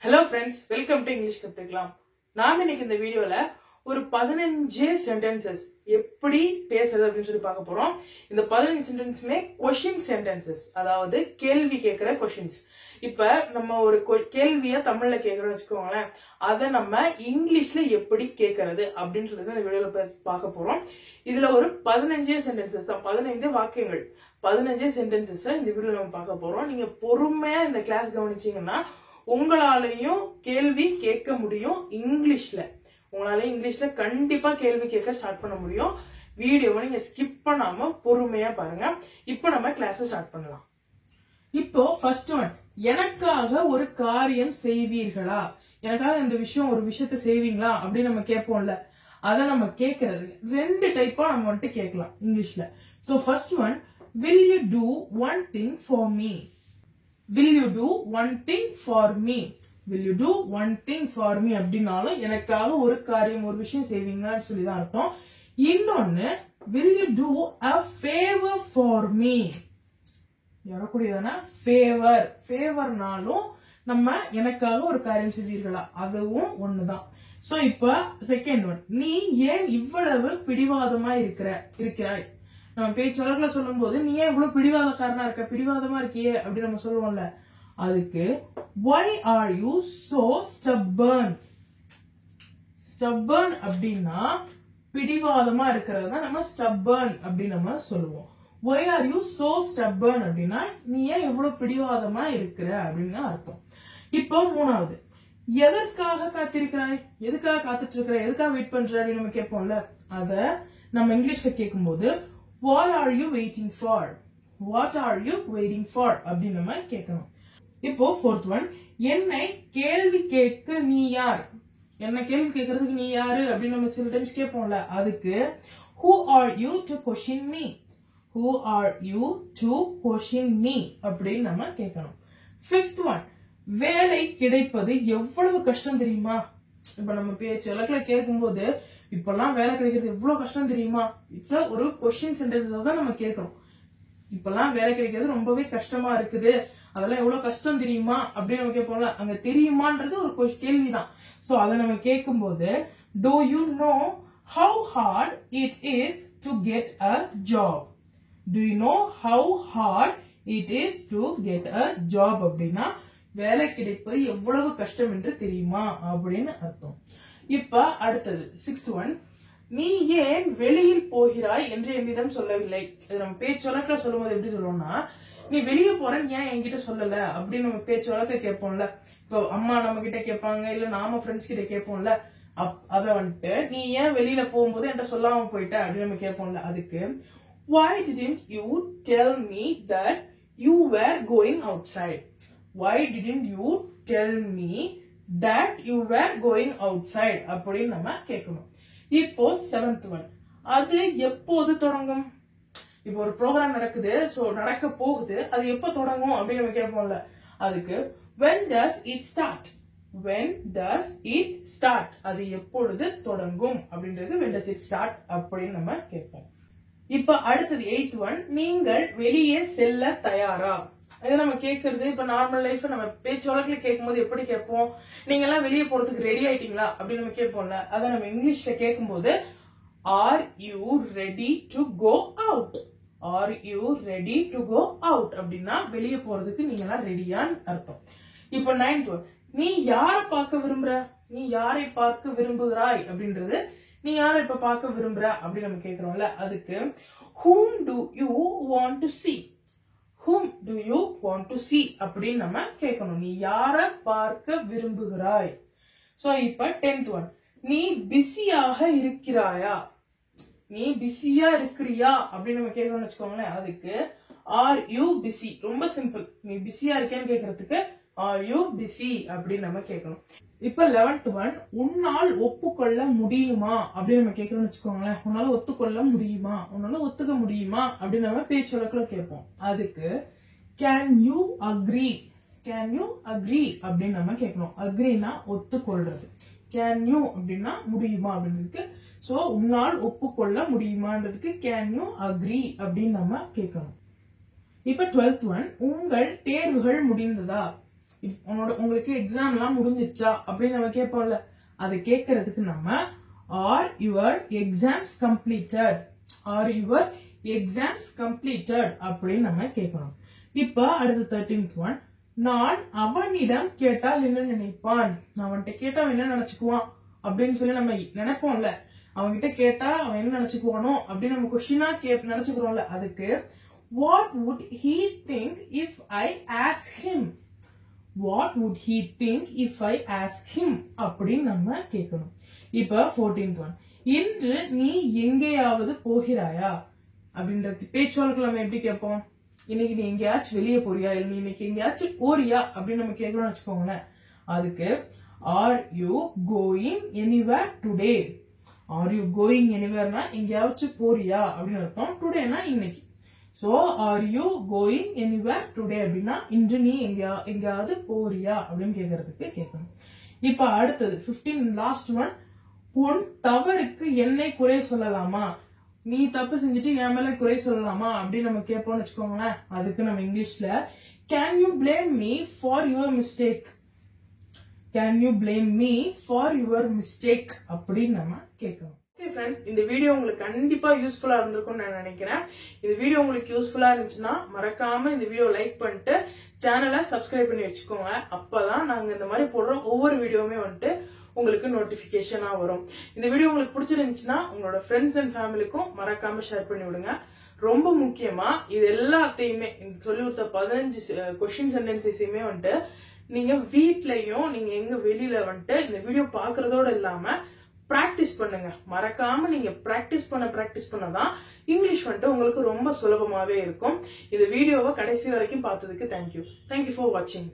Hello friends, welcome to English கத்துக்கலாம். நாம இன்னைக்கு இந்த வீடியோல ஒரு 15 sentences எப்படி பேசுறது அப்படினு சொல்லி பார்க்க போறோம். இந்த 15 sentenceமே question sentences, அதாவது கேள்வி கேக்குற questions. இப்ப நம்ம ஒரு கேள்வியை தமிழ்ல கேக்குறோம்னு வெச்சுக்கோங்களேன், அத நம்ம இங்கிலீஷ்ல எப்படி கேக்குறது அப்படினு சொல்லி இந்த வீடியோல பார்க்க போறோம். இதுல ஒரு 15 sentences தான், 15 வாக்கியங்கள், 15 sentences இந்த வீடியோல நம்ம பார்க்க போறோம். நீங்க பொறுமையா இந்த கிளாஸ் கவனிச்சீங்கன்னா உங்களாலையும் கேள்வி கேட்க முடியும் இங்கிலீஷ்ல. உங்களால இங்கிலீஷ்ல கண்டிப்பா கேள்வி கேட்க ஸ்டார்ட் பண்ண முடியும். வீடியோவை நீங்க ஸ்கிப் பண்ணாம பொறுமையா பாருங்க. இப்போ நம்ம கிளாஸ் ஸ்டார்ட் பண்ணலாம். இப்போ ஃபர்ஸ்ட் ஒன், எனக்காக ஒரு காரியம் செய்வீர்களா? எனக்காக இந்த ஒரு விஷயத்தை செய்வீங்களா அப்படின்னு நம்ம கேட்போம்ல, அத நம்ம கேட்கறது ரெண்டு டைப்பா நம்ம வந்துட்டு கேட்கலாம் இங்கிலீஷ்ல. So first one, will you do one thing for me? Will you do one thing for me? Will you do one thing for me அப்படினாலும் எனக்காக ஒரு காரியம் ஒரு விஷயம் செய்வீங்கன்னு சொல்லி தான் அர்த்தம். இன்னொன்னு, will you do a favor for me? யாரக்கூடியதான favor, favorனாலும் நம்ம எனக்காக ஒரு காரியம் செய்வீர்களா, அதுவும் ஒண்ணுதான். சோ இப்ப செகண்ட் ஒன், நீ ஏன் இவ்வளவு பிடிவாதமா இருக்கிறாய்? நம்ம பேச்சு வழக்குல சொல்லும் போது நீ ஏன் இவ்வளவு பிடிவாதக்காரனா இருக்க, பிடிவாதமா இருக்கியே அப்படி நம்ம சொல்லுவோம்ல, அதுக்கு why are you so stubborn? stubborn அப்படின்னா பிடிவாதமா இருக்கிறது தான் நம்ம stubborn அப்படி நம்ம சொல்லுவோம். why are you so stubborn அப்படின்னா நீ ஏன் இவ்வளவு பிடிவாதமா இருக்கிற அப்படின்னு அர்த்தம். இப்போ மூணாவது, எதற்காக காத்திருக்கிறாய்? எதுக்காக காத்துட்டு இருக்கிற, எதுக்காக வெயிட் பண்ற அப்படின்னு நம்ம கேட்போம்ல, அத நம்ம இங்கிலீஷ்ல கேட்கும்போது what are you waiting for? what are you waiting for அப்படி நம்ம கேட்கணும். இப்போ fourth one, என்னை கேள்வி கேட்க நீ யார்? என்ன கேள்வி கேட்கறதுக்கு நீ யாரு அப்படின்னு நம்ம சில டைம்ஸ் கேட்போம்ல, அதுக்கு who are you to question me? who are you to question me அப்படின்னு நம்ம கேட்கணும். fifth one, வேலை கிடைப்பது எவ்வளவு கஷ்டம் தெரியுமா? இப்ப நம்ம பேச்சு வழக்குல கேட்கும்போது இப்பெல்லாம் வேலை கிடைக்கிறது எவ்வளவு கஷ்டம் தெரியுமா, இட்ஸ் ஒரு கொஸ்டின் சென்டென்ஸ் தான் நம்ம கேட்கிறோம். இப்பெல்லாம் வேலை கிடைக்கிறது ரொம்பவே கஷ்டமா இருக்குது, அதெல்லாம் எவ்வளவு கஷ்டம் தெரியுமா அப்படின்னு நம்ம கேட்போம்ல, அங்க தெரியுமான்றது ஒரு கேள்விதான். சோ அதை நம்ம கேட்கும் போது do you know how hard it is to get a job? do you know how hard it is to get a job அப்படின்னா வேலை கிடைப்பது எவ்வளவு கஷ்டம் என்று தெரியுமா அப்படின்னு அர்த்தம். இப்ப அடுத்தது சிக்ஸ்த் ஒன், நீ ஏன் வெளியில் போகிறாய் என்று என்னிடம் சொல்லவில்லை? இது நம்ம பேச்சு வழக்குல சொல்லும் போது எப்படி சொல்லுவோம்னா, நீ வெளியே போறேன்னு ஏன் என்கிட்ட சொல்லல அப்படின்னு நம்ம பேச்சு வழக்குல கேட்போம்ல. இப்போ அம்மா நம்ம கிட்ட கேட்பாங்க, இல்ல நாம ஃப்ரெண்ட்ஸ் கிட்ட கேட்போம்ல, அத வந்துட்டு நீ ஏன் வெளியில போகும்போது என்கிட்ட சொல்லாம போயிட்ட அப்படின்னு நம்ம கேட்போம்ல, அதுக்கு why didn't you tell me that you were going outside? why didn't you tell me that you were going outside அப்படின்னு நம்ம கேட்கணும். இப்போ செவன்த் ஒன், அது எப்போது தொடங்கும்? இப்போ ஒரு ப்ரோக்ராம் நடக்குது, சோ நடக்க போகுது, அது எப்ப தொடங்கும் அப்படின்னு நம்ம கேட்போம்ல, அதுக்கு when does it start? when does it start? அது எப்பொழுது தொடங்கும் அப்படின்றது when does it start அப்படின்னு நம்ம கேட்போம். இப்ப அடுத்தது எய்த் ஒன், நீங்கள் வெளியே செல்ல தயாரா? இதை நம்ம கேட்கறது இப்ப நார்மல் லைஃப் நம்ம பேச்சு வழக்குல கேட்கும் போது எப்படி கேட்போம், நீங்க எல்லாம் வெளியே போறதுக்கு ரெடி ஆயிட்டீங்களா அப்படின்னு நம்ம கேட்போம்ல, அதை நம்ம இங்கிலீஷ்ல கேட்கும் போது are you ready to go out? are you ready to go out அப்படின்னா வெளியே போறதுக்கு நீங்க எல்லாம் ரெடியான்னு அர்த்தம். இப்ப நைன்த் ஒன், நீ யாரை பார்க்க விரும்புற? நீ யாரை பார்க்க விரும்புகிறாய் அப்படின்றது நீ யாரை இப்ப பார்க்க விரும்புற அப்படின்னு நம்ம கேட்கிறோம்ல, அதுக்கு whom do you want to see? whom do you want to see அப்படின்னு நம்ம கேட்கணும். நீ யாரை பார்க்க விரும்புகிறாய். சோ இப்ப 10th ஒன், நீ பிஸியாக இருக்கிறாயா? நீ பிஸியா இருக்கிறியா அப்படின்னு நம்ம கேட்கணும்னு வச்சுக்கோங்களேன், அதுக்கு are you busy? ரொம்ப சிம்பிள், நீ பிஸியா இருக்கேன்னு கேட்கறதுக்கு are you busy அப்படின்னு நம்ம கேட்கணும். இப்ப 11th ஒன், உன்னால் ஒப்புக்கொள்ள முடியுமா அப்படின்னு நம்ம கேட்கணும்னு வச்சுக்கோங்களேன், உன்னால ஒத்துக்கொள்ள முடியுமா, உன்னால ஒத்துக்க முடியுமா அப்படின்னு நம்ம பேச்சு வழக்குல கேட்போம், அதுக்கு can you agree? can you agree அப்படின்னு நம்ம கேட்கணும். அக்ரினா ஒத்துக்கொள்றது, can you அப்படின்னா முடியுமா அப்படின்றதுக்கு, சோ உன்னால் ஒப்புக்கொள்ள முடியுமான்றதுக்கு can you agree அப்படின்னு நம்ம கேட்கணும். இப்ப 12th ஒன், உங்கள் தேர்வுகள் முடிந்ததா? உங்களுக்கு எக்ஸாம் எல்லாம் முடிஞ்சிச்சா அப்படின்னு நம்ம கேட்போம்ல, அதை கேட்கறதுக்கு நம்ம are your exams completed, are your exams completed அப்படின்னு நம்ம கேட்கணும். இப்ப அடுத்த 13th ஒன், நான் அவனிடம் கேட்டால் என்ன நினைப்பான். நான் அவன்கிட்ட கேட்டா அவன் என்ன நினைச்சுக்குவான் அப்படின்னு சொல்லி நம்ம நினைப்போம்ல, அவன்கிட்ட கேட்டா அவன் என்ன நினைச்சுக்குவானோ அப்படின்னு நம்ம கொஸ்டினா நினைச்சுக்கிறோம்ல, அதுக்கு what would he think if I ask him, what would he think if I ask him அப்படின்னு நம்ம கேட்கணும். இப்ப 14th ஒன், இன்று நீ எங்கேயாவது போகிறாயா அப்படின்றது பேச்சுவழக்கு நம்ம எப்படி கேட்போம், இன்னைக்கு நீ எங்கேயாச்சும் வெளியே போறியா, இல்ல நீ இன்னைக்கு எங்கேயாச்சும் போறியா அப்படின்னு நம்ம கேட்கணும்னு வச்சுக்கோங்களேன். அதுக்கு are you going anywhere today, are you going எனிவேர்னா எங்கேயாச்சும் போறியா அப்படின்னு அர்த்தம், டுடேனா இன்னைக்கு. So are you going anywhere today அப்படின்னா இன்று நீ எங்கேயாவது போறியா அப்படின்னு கேட்கறதுக்கு கேட்கணும். இப்ப அடுத்தது 15 லாஸ்ட் ஒன், உன் தவறுக்கு என்னை குறை சொல்லலாமா, நீ தப்பு செஞ்சுட்டு என் மேல குறை சொல்லலாமா அப்படின்னு நம்ம கேட்போம்னு வச்சுக்கோங்களேன். அதுக்கு நம்ம இங்கிலீஷ்ல can you blame me for your mistake, can you blame me for your mistake அப்படின்னு நம்ம கேட்கணும். ஓகே ஃப்ரெண்ட்ஸ், இந்த வீடியோ உங்களுக்கு கண்டிப்பா யூஸ்ஃபுல்லா இருந்திருக்கும்னு நான் நினைக்கிறேன். இந்த வீடியோ உங்களுக்கு யூஸ்ஃபுல்லா இருந்துச்சுன்னா மறக்காம இந்த வீடியோ லைக் பண்ணிட்டு சேனலை சப்ஸ்கிரைப் பண்ணி வச்சுக்கோங்க. அப்பதான் நாங்க இந்த மாதிரி போடுற ஒவ்வொரு வீடியோவுமே வந்துட்டு உங்களுக்கு நோட்டிபிகேஷனா வரும். இந்த வீடியோ உங்களுக்கு பிடிச்சிருந்துச்சுன்னா உங்களோட ஃப்ரெண்ட்ஸ் அண்ட் ஃபேமிலிக்கும் மறக்காம ஷேர் பண்ணி விடுங்க. ரொம்ப முக்கியமா இது எல்லாத்தையுமே இந்த சொல்லி கொடுத்த 15 கொஸ்டின் சென்டென்சஸையுமே வந்துட்டு நீங்க வீட்லயும் நீங்க எங்க வெளியில வந்துட்டு இந்த வீடியோ பாக்குறதோட இல்லாம பிராக்டிஸ் பண்ணுங்க. மறக்காம நீங்க பிராக்டிஸ் பண்ணதான் இங்கிலீஷ் வந்துட்டு உங்களுக்கு ரொம்ப சுலபமாவே இருக்கும். இந்த வீடியோவை கடைசி வரைக்கும் பார்த்ததுக்கு தேங்க்யூ ஃபார் வாட்சிங்.